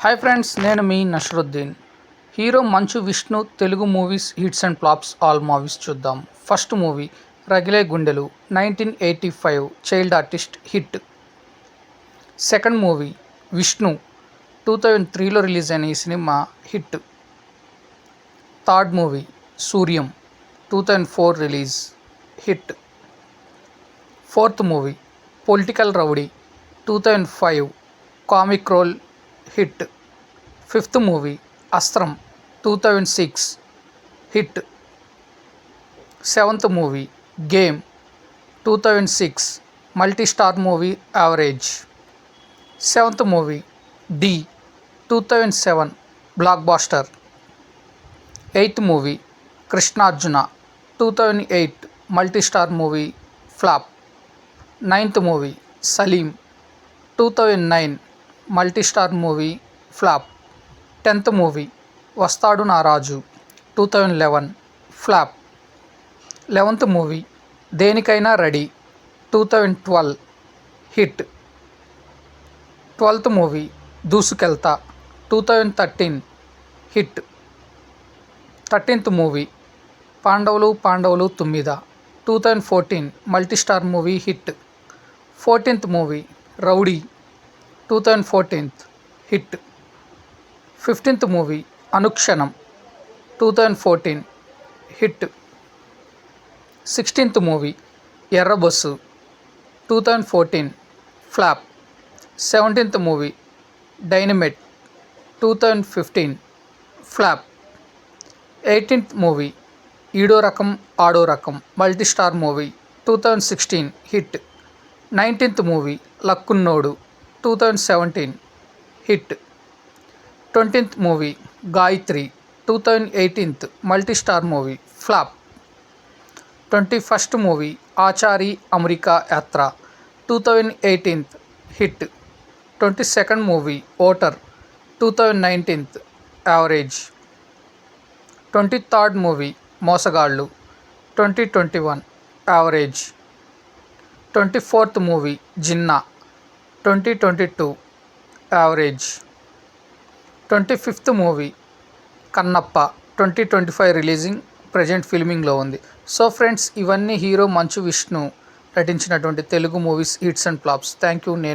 Hi friends, నేను మీ Nasiruddin. Hero Manchu Vishnu Telugu movies hits and flops all movies చూద్దాం. First movie Ragile Gundelu 1985 child artist hit. Second movie Vishnu 2003లో release అయిన ఈ సినిమా hit. Third movie Suryam 2004 release hit. Fourth movie political rowdy 2005 comic role hit. Fifth movie Astram 2006 hit. Seventh movie game 2006 multi star movie average. Seventh movie Dhee 2007 blockbuster. Eighth movie Krishnarjuna 2008 multi star movie flop. Ninth movie Saleem 2009 multi star movie flop. 10th movie Vastadu Naa Raju 2011 flop. 11th movie Denikaina ready 2012 hit. 12th movie Doosukeltha 2013 hit. 13th movie Pandavulu 9 2014 multi star movie hit. 14th movie rowdy 2014 hit. 15th movie Anukshanam 2014 hit. 16th movie Errabus 2014 flop. 17th movie dynamite 2015 flop. 18th movie Eedo Rakam Aado Rakam multi star movie 2016 hit. 19th movie లక్కున్నోడు 2017 hit. 20th movie Gayatri 2018 multi star movie flop. 21st movie Achari America Yatra 2018 hit. 22nd movie voter 2019 average. 23rd movie Mosagallu 2021 average. 24th movie Jinna 2022 average. 25th movie Kannappa 2025 releasing, present ఫిల్మింగ్లో ఉంది. So friends, ఇవన్నీ hero Manchu Vishnu నటించినటువంటి Telugu movies hits and flops. Thank you. నేను